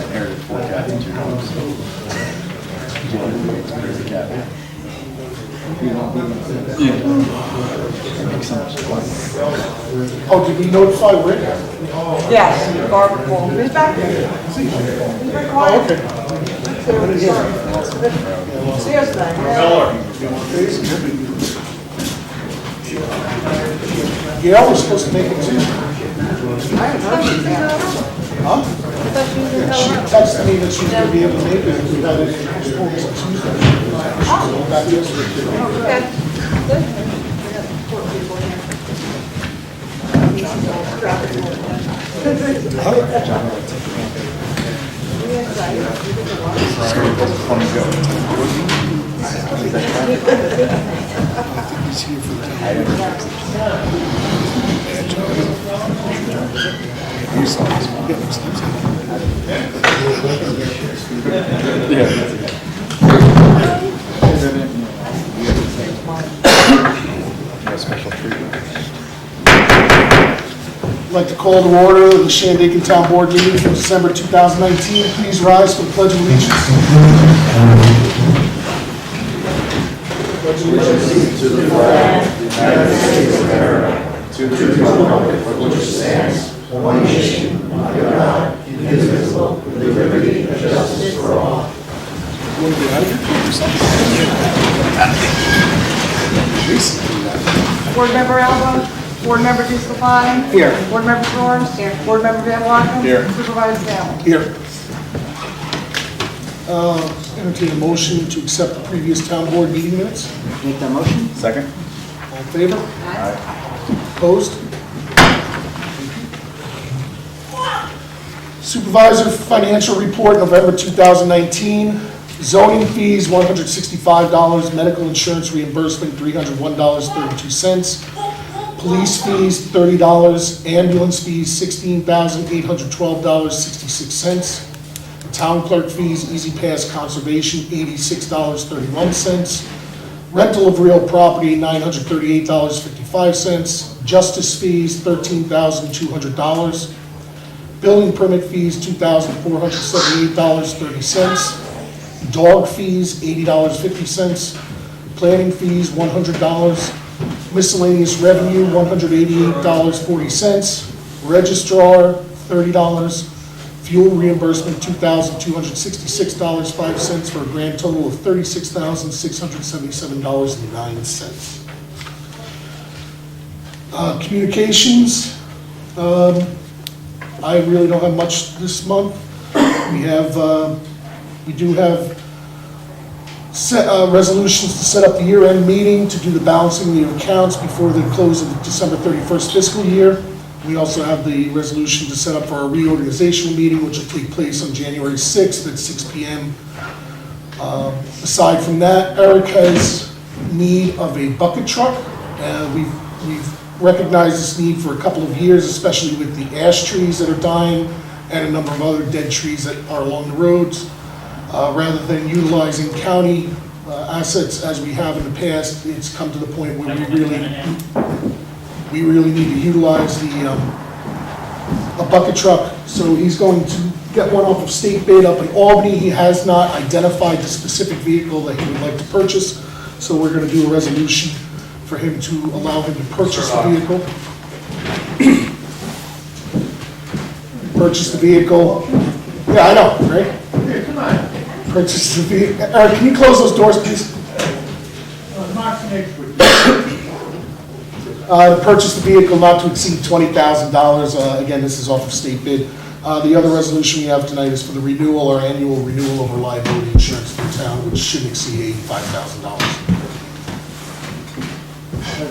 inherited 4 cats and 2 dogs. There's a cat. Oh, did we notify Rick? Yes, Barbara called. Who's back there? He's very quiet. Okay. See us then. Yeah, we're supposed to make it too. I don't know. Huh? I thought she was in She texted me that she was going to be able to make it if we had it postponed till Tuesday. She's back yesterday. Okay. Good. Special treatment. I'd like to call to order the Shandaken Town Board meeting for December 2019. Please rise for the Pledge of Allegiance. Pledge of Allegiance To the flag of the United States of America, to the republic for which it stands, one nation, under God, indivisible, with liberty and justice for all. Board Member Alba, Board Member DeScalani. Here. Board Member Flores. Here. Board Member Van Wagenen. Here. Supervisor Allen. here. Entertain a motion to accept the previous town board meeting minutes. Make that motion? Second? All in favor? Aye. Opposed? Supervisor financial report, November 2019. Zoning fees, $165. Medical insurance reimbursement, $301.32. Police fees, $30. Ambulance fees, $16,812.66. Town clerk fees, Easy Pass Conservation, $86.31. Rental of real property, $938.55. Justice fees, $13,200. Building permit fees, $2,478.30. Dog fees, $80.50. Planning fees, $100. Miscellaneous revenue, $188.40. Registrar, $30. Fuel reimbursement, $2,266.05 for a grand total of $36,677.09. Communications, I really don't have much this month. We do have resolutions to set up the year-end meeting to do the balancing of the accounts before the close of the December 31st fiscal year. We also have the resolution to set up for our reorganizational meeting, which will take place on January 6th at 6 p.m. Aside from that, Eric has need of a bucket truck. We've recognized this need for a couple of years, especially with the ash trees that are dying and a number of other dead trees that are along the roads. Rather than utilizing county assets as we have in the past, it's come to the point where we really need to utilize a bucket truck. So he's going to get one off of state bid up in Albany. He has not identified the specific vehicle that he would like to purchase. So we're going to do a resolution for him to allow him to purchase the vehicle. Purchase the vehicle. Yeah, I know, right? Come on. Purchase the vehicle. Eric, can you close those doors, please? To purchase the vehicle not to exceed $20,000. Again, this is off of state bid. The other resolution we have tonight is for the renewal, our annual renewal of our liability insurance for the town, which shouldn't exceed $85,000.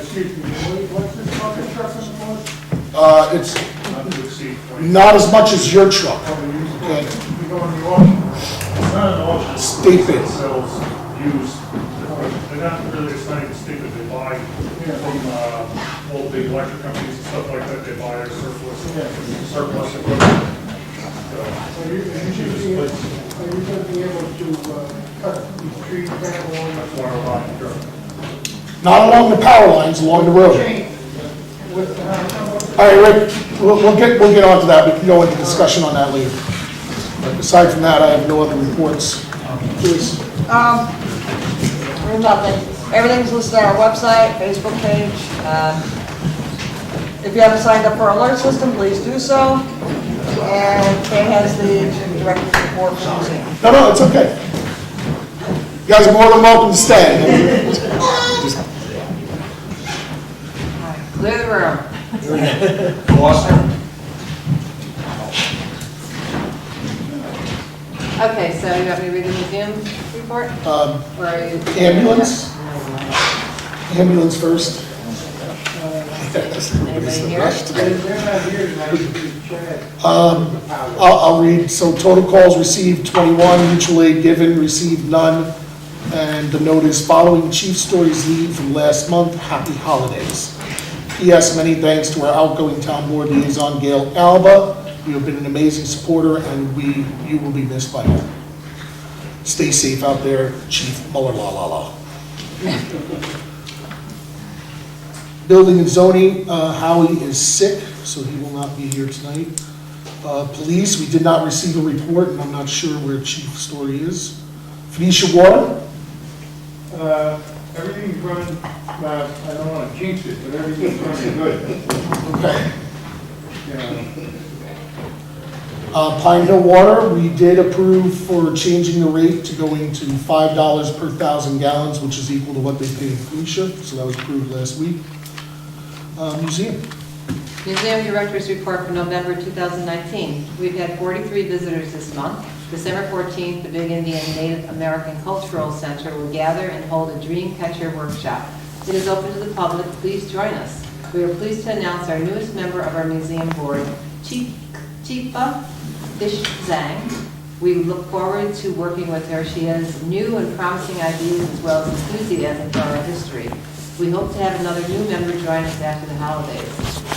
Excuse me, what's this bucket truck in the It's not as much as your truck. Okay. You go on the auction, it's not an auction. State bid. It sells used, they're not really deciding to stick that they buy from all the big electric companies and stuff like that, they buy their surplus equipment. Are you going to be able to cut these trees down along That's why we're buying the truck. Not along the power lines, along the road. the All right, Rick, we'll get onto that. We can go into discussion on that later. But aside from that, I have no other reports. Please. There's nothing. Everything's listed on our website, Facebook page. If you haven't signed up for our alert system, please do so. And Kay has the director's report for the museum. No, it's okay. You guys are more than welcome to stay. Clear the room. Okay, so you want me to read the museum report? Or are you? Ambulance first. Anybody here? I'll read. So total calls received 21, mutual aid given, received none. And the note is following Chief Story's leave from last month, happy holidays. P.S. Many thanks to our outgoing town board liaison, Gail Alba. You have been an amazing supporter and you will be missed by all. Stay safe out there, Chief Muller la la la. Building and zoning, Howie is sick, so he will not be here tonight. Police, we did not receive a report, and I'm not sure where Chief Story is. Phoenicia Water, Everything's running, I don't want to jinx it, but everything's running good. okay. You know. Pine Hill Water, we did approve for changing the rate to going to $5 per 1,000 gallons, which is equal to what they pay in Phoenicia, so that was approved last week. Museum. Museum Director's Report for November 2019. We've had 43 visitors this month. December 14th, the Big Indian Native American Cultural Center will gather and hold a Dream Catcher workshop. It is open to the public. Please join us. We are pleased to announce our newest member of our museum board, Chifa Fish Zhang. We look forward to working with her. She has new and promising ideas as well as enthusiasm for our history. We hope to have another new member join us after the holidays.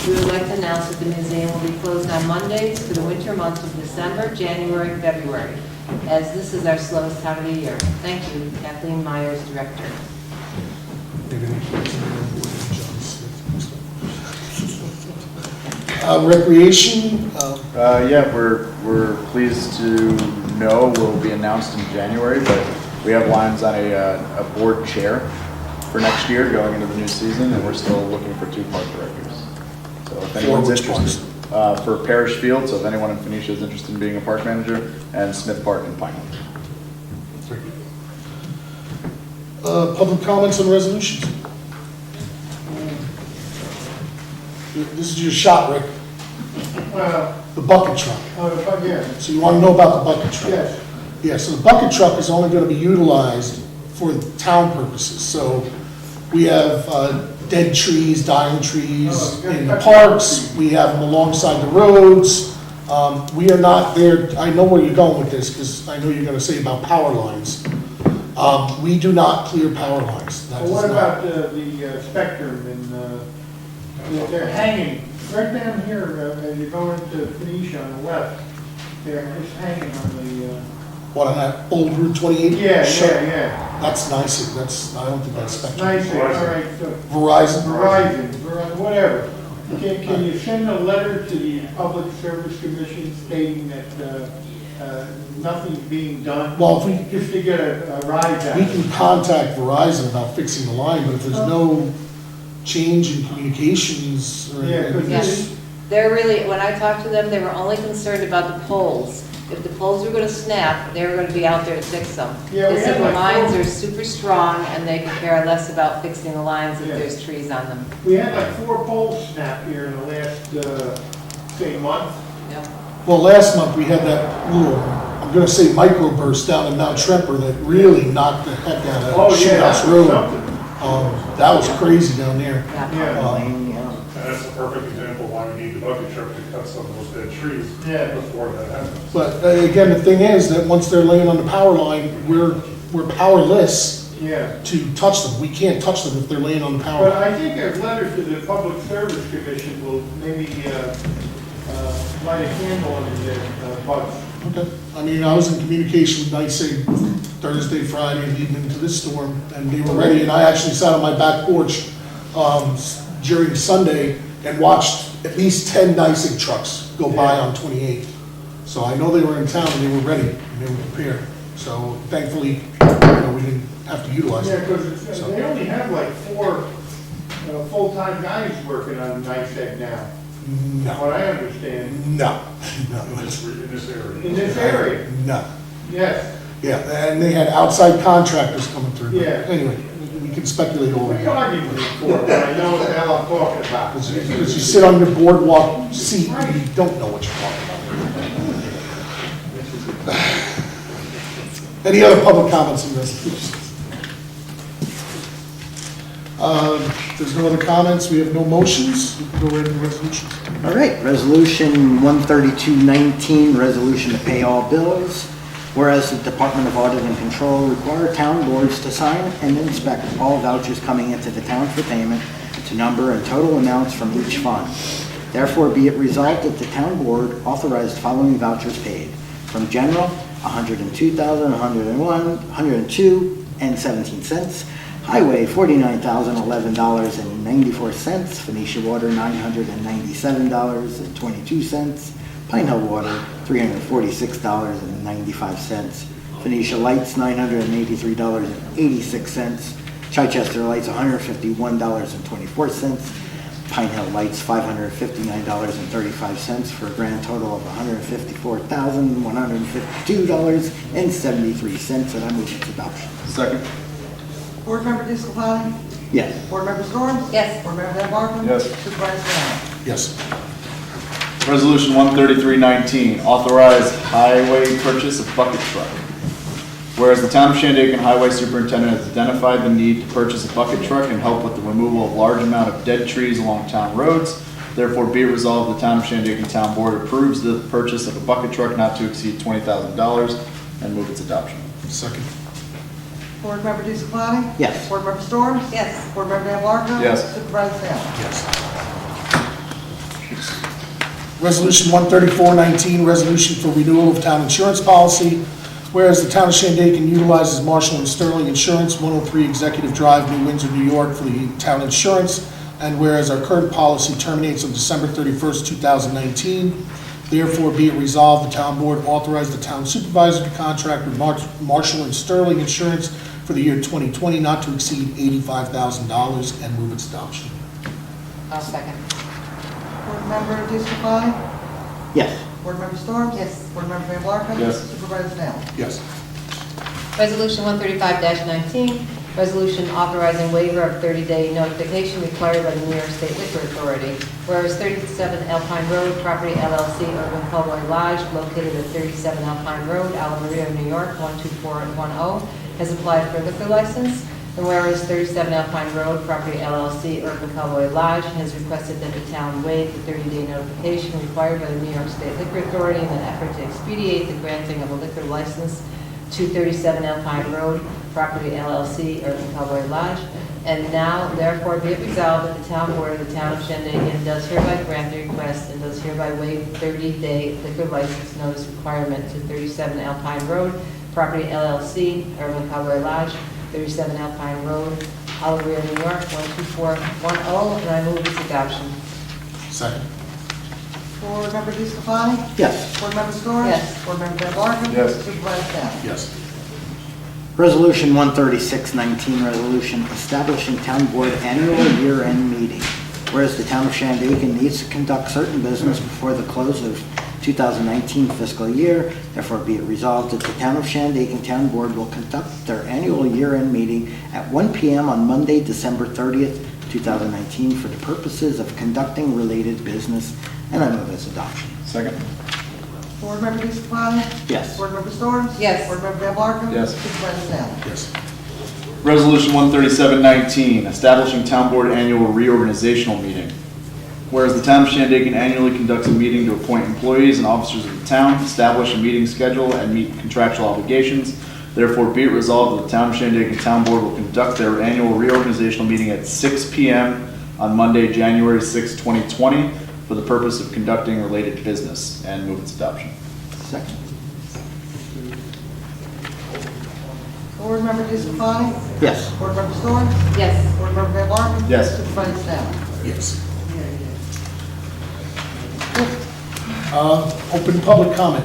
We would like to announce that the museum will be closed on Mondays for the winter months of December, January, and February, as this is our slowest time of the year. Thank you, Kathleen Myers, Director. Recreation, Yeah, we're pleased to know we'll be announced in January, but we have lines on a board chair for next year going into the new season, and we're still looking for 2 park directors. So if anyone's which interested, for Parish Field, so if anyone in Phoenicia is interested in being a park manager, and Smith Park in Pinewood. public comments on resolutions. This is your shot, Rick. The bucket truck. Yeah, So you want to know about the bucket truck? yes. Yeah, so the bucket truck is only going to be utilized for town purposes. So we have dead trees, dying trees in the parks. We have them alongside the roads. We are not there. I know where you're going with this because I know you're going to say about power lines. We do not clear power lines. That Well, what is not- about the Spectrum and, they're hanging, right down here, as you go into Phoenicia on the left, they're just hanging on the, what, on that old Route 28? yeah, Sure. yeah. That's nice. I don't think that's Spectrum. Nice, all right, so Verizon. Verizon, whatever. Can you send a letter to the Public Service Commission stating that, nothing's being done? Well, if we, Just to get a rise out we of it. can contact Verizon about fixing the line, but if there's no change in communications or Yeah, anything, 'cause Yes. They're really, when I talked to them, they were only concerned about the poles. If the poles were gonna snap, they were gonna be out there to fix them. Yeah, we They said had the like lines four- are super strong and they could care less about fixing the lines if Yeah. there's trees on them. We had like 4 poles snap here in the last, say, month. Yep. well, last month we had that little, I'm gonna say microburst down in Mount Tremper that really knocked the heck out of Shoothouse Road. Something. That was crazy down there. Yeah. Yeah, And that's a perfect example of why we need the bucket truck to cut some of those dead trees Yeah. before that happens. But again, the thing is that once they're laying on the power line, we're powerless yeah. to touch them. We can't touch them if they're laying on the power But line. I think a letter to the Public Service Commission will maybe, light a candle in their bugs. Okay. I mean, I was in communication with, I'd say, Thursday, Friday, and leading into this storm, and they were ready, and I actually sat on my back porch during Sunday and watched at least 10 NYSEG trucks go by on 28. So I know they were in town and they were ready and they were prepared. So thankfully, we didn't have to utilize Yeah, it. because they only have like 4 full-time guys working on NYSEG now, No, what I understand, no, In this area. in this area. no. Yes, Yeah, and they had outside contractors coming through. But Yeah. Anyway, we can speculate all what we are you want. arguing with me for, but I know what the hell I'm talking about. Because you sit on your boardwalk seat and you don't know what you're talking about. Any other public comments on this? There's no other comments, we have no motions, we can go right into resolutions. All right, Resolution 13219, resolution to pay all bills. Whereas the Department of Audit and Control require town boards to sign and inspect all vouchers coming into the town for payment to number and total amounts from each fund. Therefore, be it resolved that the town board authorize the following vouchers paid. From general, $102,102.17. Highway, $49,011.94. Phoenicia Water, $997.22. Pine Hill Water, $346.95. Phoenicia Lights, $983.86. Chichester Lights, $151.24. Pine Hill Lights, $559.35 for a grand total of $154,152.73, and I move its adoption. Second. Board Member DeScalani? Yes. Board Member Storms? Yes. Board Member Van Barcom? Yes. Supervisor Brown? Yes. Resolution 13319, authorize highway purchase of bucket truck. Whereas the town of Shandaken Highway Superintendent has identified the need to purchase a bucket truck and help with the removal of large amount of dead trees along town roads, therefore be it resolved the town of Shandaken Town Board approves the purchase of a bucket truck not to exceed $20,000 and move its adoption. Second. Board Member DeScalani? Yes. Board Member Storms? Yes. Board Member Van Barcom? Yes. Supervisor Brown? Yes. Resolution 13419, resolution for renewal of town insurance policy. Whereas the town of Shandaken utilizes Marshall and Sterling Insurance, 103 Executive Drive, New Windsor, New York, for the town insurance. And whereas our current policy terminates on December 31st, 2019, therefore be it resolved, the town board authorized the town supervisor to contract with Marshall and Sterling Insurance for the year 2020 not to exceed $85,000 and move its adoption. I'll second. Board Member DeScalani? Yes. Board Member Storms? Yes. Board Member Van Barcom? Yes. Supervisor Brown? Yes. Resolution 135-19, resolution authorizing waiver of 30-day notification required by the New York State Liquor Authority. Whereas 37 Alpine Road, Property LLC, Urban Cowboy Lodge, located at 37 Alpine Road, Alameda, New York, 12410, has applied for a liquor license. And whereas 37 Alpine Road, Property LLC, Urban Cowboy Lodge, has requested that the town waive the 30-day notification required by the New York State Liquor Authority in an effort to expedite the granting of a liquor license to 37 Alpine Road, Property LLC, Urban Cowboy Lodge. And now, therefore, be it resolved that the town board of the town of Shandaken does hereby grant the request and does hereby waive the 30-day liquor license notice requirement to 37 Alpine Road, Property LLC, Urban Cowboy Lodge, 37 Alpine Road, Alameda, New York, 12410, and I move its adoption. Second. Board Member DeScalani? Yes. Board Member Storms? Yes. Board Member Van Barcom? Yes. Supervisor Brown? Yes. Resolution 13619, resolution establishing town board annual year-end meeting. Whereas the town of Shandaken needs to conduct certain business before the close of 2019 fiscal year, therefore be it resolved that the town of Shandaken Town Board will conduct their annual year-end meeting at 1 p.m. on Monday, December 30th, 2019 for the purposes of conducting related business, and I move its adoption. Second. Board Member DeScalani? Yes. Board Member Storms? Yes. Board Member Van Barcom? Yes. Supervisor Brown? Yes. Resolution 13719, establishing town board annual reorganizational meeting. Whereas the town of Shandaken annually conducts a meeting to appoint employees and officers of the town, establish a meeting schedule, and meet contractual obligations, therefore be it resolved that the town of Shandaken Town Board will conduct their annual reorganizational meeting at 6 p.m. on Monday, January 6, 2020, for the purpose of conducting related business, and move its adoption. Second. Board Member DeScalani? Yes. Board Member Storms? Yes. Board Member Van Barcom? Yes. Supervisor Brown? Yes. Open public comment.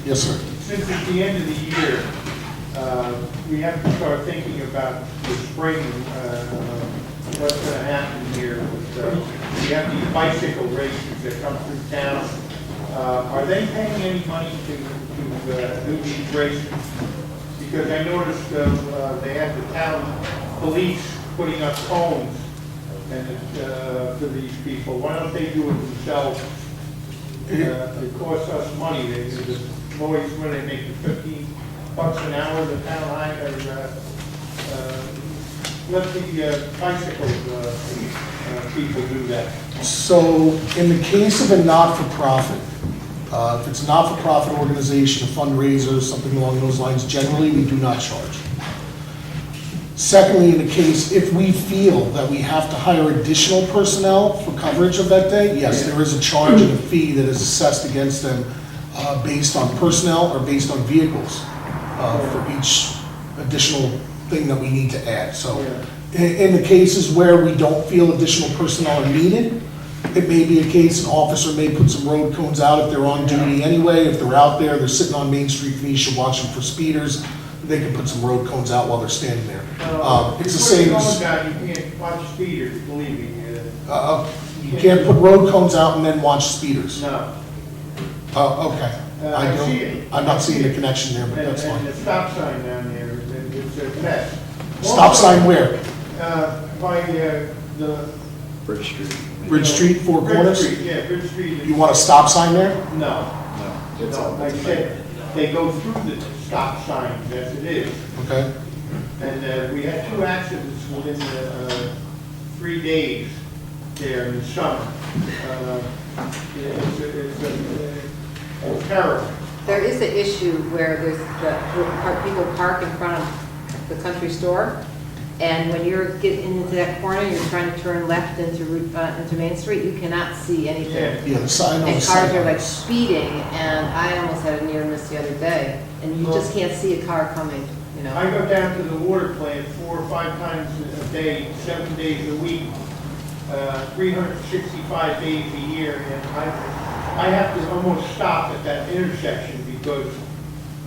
Yes, sir. Since it's the end of the year, we have to start thinking about the spring, what's going to happen here. We have these bicycle races that come through town. Are they paying any money to do these races? Because I noticed they had the town police putting up cones and to these people. Why don't they do it themselves? It costs us money. The boys, when they make the $15 an hour, the town hire, let the bicycle people do that. So in the case of a not-for-profit, if it's a not-for-profit organization, a fundraiser, something along those lines, generally we do not charge. Secondly, in the case, if we feel that we have to hire additional personnel for coverage of that day, yes, there is a charge and a fee that is assessed against them based on personnel or based on vehicles for each additional thing that we need to add. So in the cases where we don't feel additional personnel are needed, it may be a case an officer may put some road cones out if they're on duty anyway. If they're out there, they're sitting on Main Street, Phoenicia, watching for speeders, they can put some road cones out while they're standing there. It's the same as... You can't watch speeders, believe me. You can't put road cones out and then watch speeders. No. Okay. I see it. I'm not seeing the connection there, but that's And fine. the stop sign down there, it's a mess. Stop sign where? By the... Bridge Street. Bridge Street, Four Bridge Corners? Street, yeah, Bridge Street. You want a stop sign there? No. No, it's all. No, like I said, they go through the stop signs as it is. Okay. And we had 2 accidents within 3 days there in the summer. It's terrible. There is an issue where people park in front of the country store, and when you're getting into that corner, you're trying to turn left into Main Street, you cannot see anything. Yeah, the sign on the And side. cars are like speeding, and I almost had a near miss the other day, and you just can't see a car coming, you know. I go down to the water plant 4 or 5 times a day, 7 days a week, 365 days a year, and I have to almost stop at that intersection because,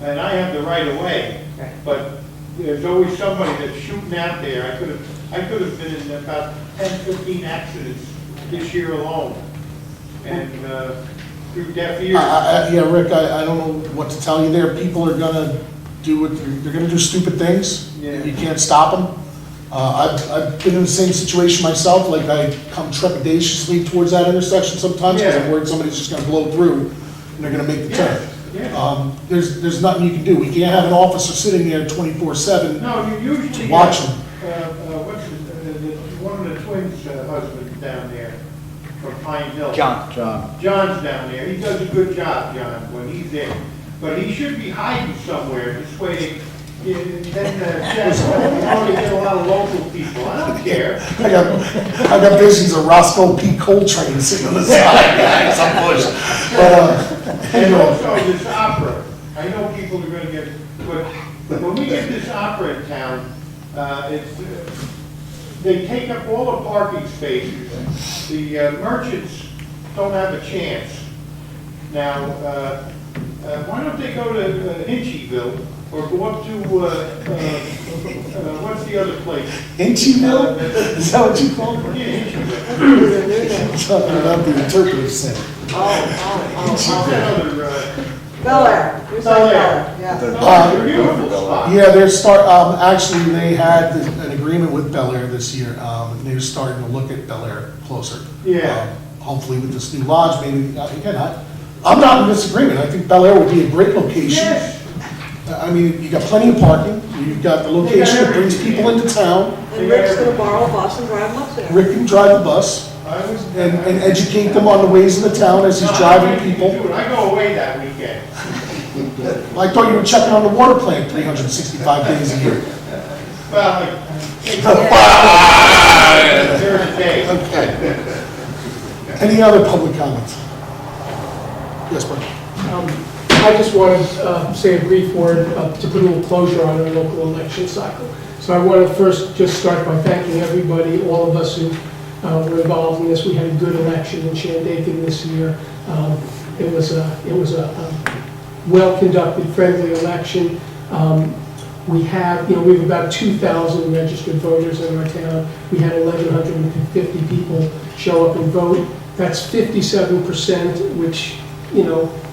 and I have the right of way, Right. but there's always somebody that's shooting out there. I could have been in about 10, 15 accidents this year alone, and through deaf ears. Yeah, Rick, I don't know what to tell you there. People are gonna do what, they're gonna do stupid things. Yeah. You can't stop them. I've been in the same situation myself, like I come trepidatiously towards that intersection sometimes because I'm Yeah. worried somebody's just gonna blow through and they're gonna make the turn. Yeah. There's nothing you can do. We can't have an officer sitting there 24/7. No, you usually Watch have, them. what's one of the twins' husbands down there from Pine Hill. John. John's down there. He does a good job, John, when he's there. But he should be hiding somewhere this way. Then Jeff, you only get a lot of local people. I don't care. I got visions of Roscoe P. Coltrane sitting on the side behind some bush. But And anyway, also this opera. I know people are gonna get, but when we get this opera in town, they take up all the parking spaces. The merchants don't have a chance. Now, why don't they go to Hinchyville or go up to, what's the other place? Hinchyville? Is that what you call it? Yeah, Hinchyville. Talking about the interpretive center. What's that other, Bel Air. You're saying Bel Air. Yeah. oh, beautiful spot. Yeah, actually, they had an agreement with Bel Air this year, and they're starting to look at Bel Air closer. Yeah. Hopefully with this new lodge, maybe, again, I'm not in disagreement, I think Bel Air would be a great location. Yes. I mean, you got plenty of parking, you've got the location that brings people into town, And Rick's gonna borrow a bus and drive them up there. Rick can drive the bus, and educate them on the ways of the town as he's driving people. I go away that weekend. I thought you were checking on the water plant 365 days a year. Well, like, during the day. Okay. Any other public comments? Yes, Brian. I just want to say a brief word to put a little closure on our local election cycle. So I want to first just start by thanking everybody, all of us who were involved in this. We had a good election in Shandaken this year. It was a well-conducted, friendly election. We have about 2,000 registered voters in our town. We had 1,150 people show up and vote. That's 57%, which,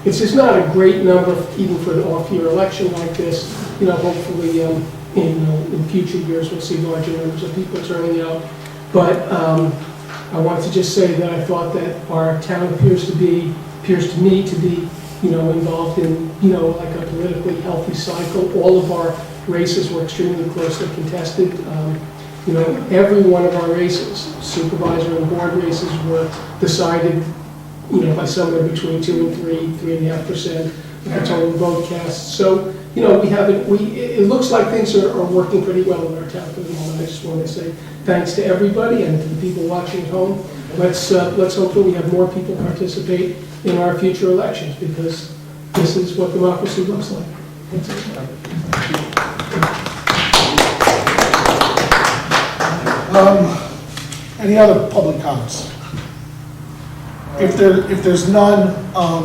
it's just not a great number even for an off-year election like this. Hopefully in future years we'll see larger numbers of people turning out. But I wanted to just say that I thought that our town appears to me to be, involved in, like a politically healthy cycle. All of our races were extremely closely contested. Every one of our races, supervisor and board races, were decided, by somewhere between 2 and 3.5% of the total vote cast. So, it looks like things are working pretty well in our town for the moment. I just want to say thanks to everybody and to the people watching at home. Let's hope that we have more people participate in our future elections, because this is what democracy looks like. That's it. Any other public comments? If there's none,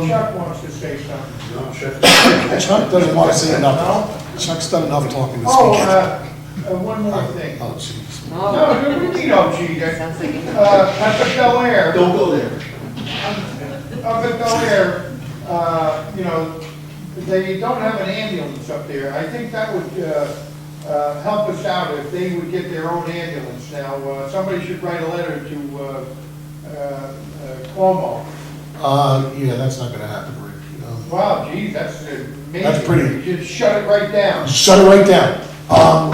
Chuck wants to say something. Chuck doesn't want to say enough. Chuck's done enough talking this Oh, weekend. one more thing. Oh, jeez. No, we need OG. Sounds like it. Up at Bel Air. Don't go there. Up at Bel Air, they don't have an ambulance up there. I think that would help us out if they would get their own ambulance. Now, somebody should write a letter to Cuomo. Yeah, that's not gonna happen, Rick. Wow, geez, that's amazing. That's pretty- You just shut it right down. Shut it right down.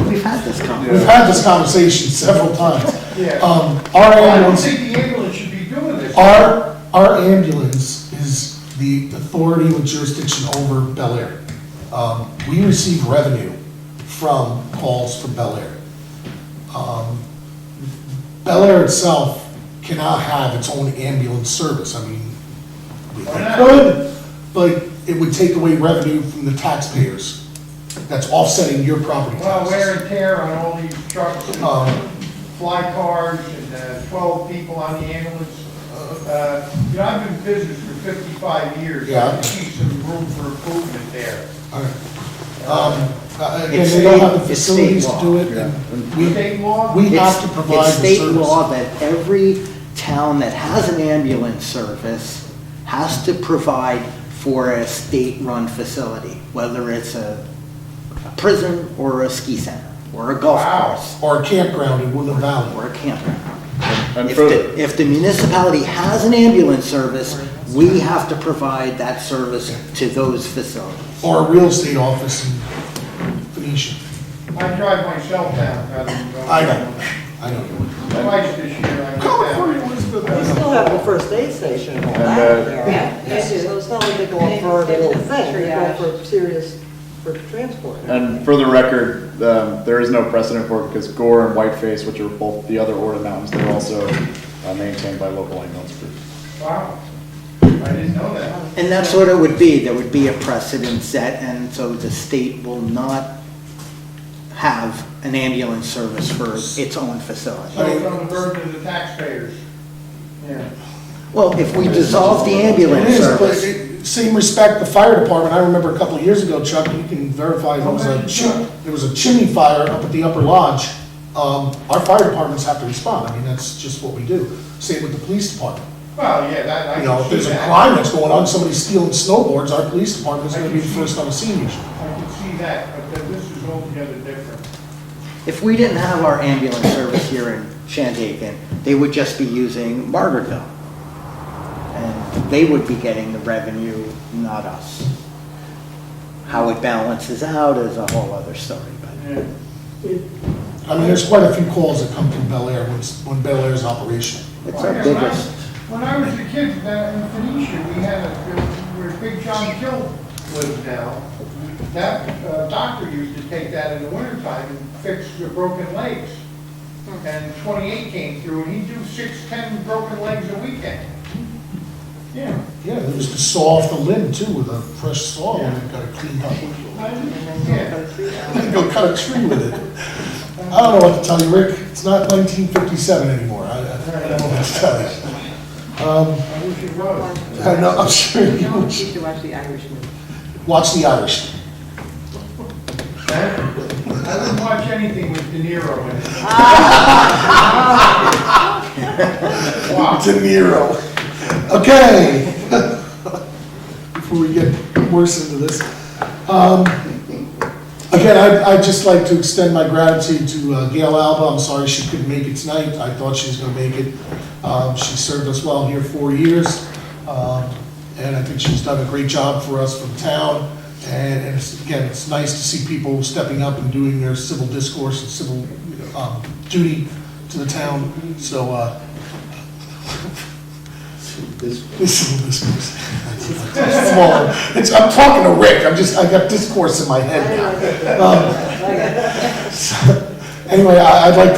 We've had this conversation. We've had this conversation several times. Yeah. Our Well, I don't ambulance, think the ambulance should be doing this. our ambulance is the authority with jurisdiction over Bel Air. We receive revenue from calls from Bel Air. Bel Air itself cannot have its own ambulance service. I mean, we could, but it would take away revenue from the taxpayers. That's offsetting your property Well, wear taxes. and tear on all these trucks and fly cars and 12 people on the ambulance. I've been in business for 55 years. Yeah. I see some room for improvement there. All right. Again, It's they don't have the state- it's state facilities to law. do it. and State law? We have to provide It's the state service. law that every town that has an ambulance service has to provide for a state-run facility, whether it's a prison or a ski center, or a golf Wow. course, Or a campground in Woodland Valley. or a campground. And If for if the municipality has an ambulance service, we have to provide that service to those facilities. Or a real estate office in Phoenicia. I drive myself down rather than going. I know. Twice this year I went California, down. Elizabeth. They still have the first aid station and all And, that there. yeah. So it's not like they go up for every little thing, they go for transport. And for the record, there is no precedent for it because Gore and Whiteface, which are both the other Orta Mountains, they're also maintained by local ambulance groups. Wow, I didn't know that. And that's what it would be. There would be a precedent set, and so the state will not have an ambulance service for its own facility. So it's on the burden of the taxpayers. Yeah. Well, if we dissolve the ambulance It is, but service, same respect, the fire department, I remember a couple of years ago, Chuck, you can verify, there was a chimney fire up at the upper lodge. Our fire departments have to respond, I mean, that's just what we do. Same with the police department. Well, yeah, that, I You know, can if there's see a that. crime that's going on, somebody's stealing snowboards, our police department's gonna be the first on the scene usually. I can see that, but this is altogether different. if we didn't have our ambulance service here in Shandaken, they would just be using Margaretville. And they would be getting the revenue, not us. How it balances out is a whole other story, but. I mean, there's quite a few calls that come from Bel Air when Bel Air's operational. It's Well, our yeah, biggest, When I was a kid in Phoenicia, we had where Big John Kill lives now. That doctor used to take that in the wintertime and fix the broken legs. And 28 came through, and he'd do 6, 10 broken legs a weekend. Yeah. Yeah, they used to saw off the limb too with a fresh saw and it got it cleaned up. Yeah. Go cut a tree with it. I don't know what to tell you, Rick, it's not 1957 anymore. don't know what to tell you. I know, I'm sure you You need to watch The Irishman. watch The Irish. I didn't watch anything with De Niro in it. Wow. De Niro. Okay. Before we get worse into this. Again, I'd just like to extend my gratitude to Gail Alba. I'm sorry she couldn't make it tonight. I thought she was going to make it. She served us well here 4 years. And I think she's done a great job for us for the town. And it's nice to see people stepping up and doing their civil discourse and civil duty to the town. So, civil discourse. I'm talking to Rick. I got discourse in my head now. Anyway, I'd like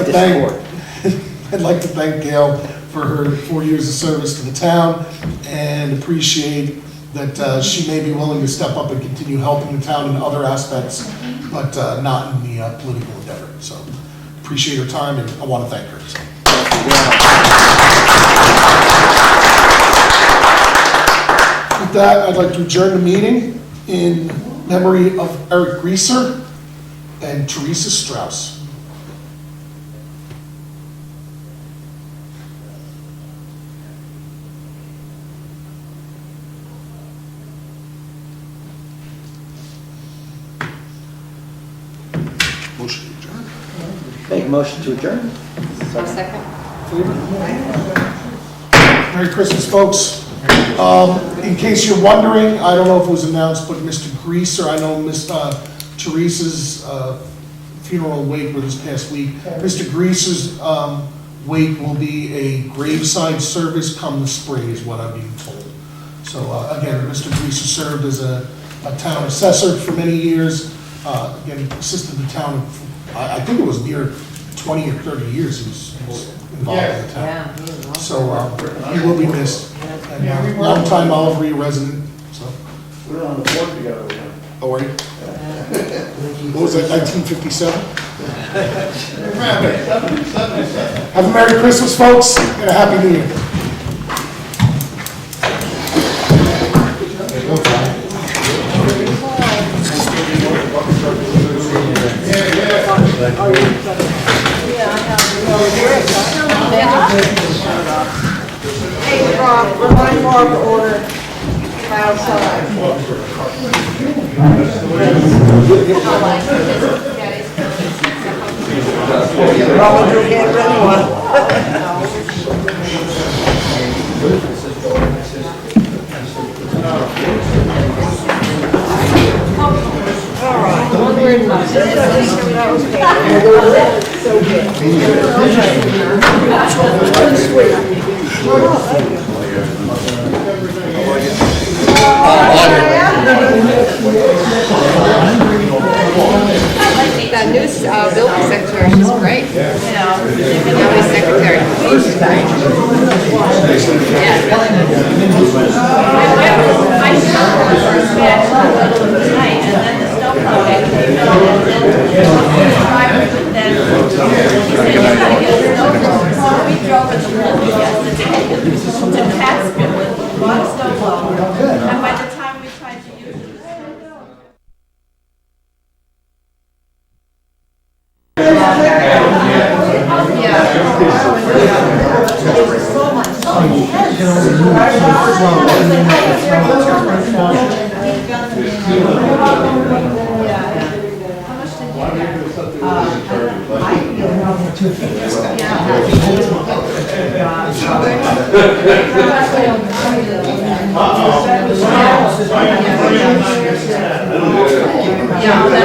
to thank Gail for her 4 years of service to the town and appreciate that she may be willing to step up and continue helping the town in other aspects, but not in the political endeavor. So appreciate her time, and I want to thank her. So. With that, I'd like to adjourn the meeting in memory of Eric Grieser and Teresa Strauss. Motion to adjourn. Make a motion to adjourn. Second. Merry Christmas, folks. In case you're wondering, I don't know if it was announced, but Mr. Grieser, I know Miss Teresa's funeral wake was this past week. Mr. Grieser's wake will be a graveside service come the spring, is what I'm being told. So again, Mr. Grieser served as a town assessor for many years. Again, assisted the town, I think it was near 20 or 30 years he was involved in the town. Yeah, he was awesome. So he will be missed. And long-time Olive Reed resident, so. We were on the board together. Oh, are you? What was that, 1957? Have a Merry Christmas, folks, and a Happy New Year. Hey, Rob, remind Mark to order outside. Probably you can't run one. All right. So good. That new building secretary, she's great. Yeah. Now he's secretary. Yeah, really good. I saw her first match tonight, and then the snowplow came and then he said, you gotta get a snowblower. So we drove in the blue yesterday to Pasco with a lot of snowplow. And by the time we tried to use it, yeah,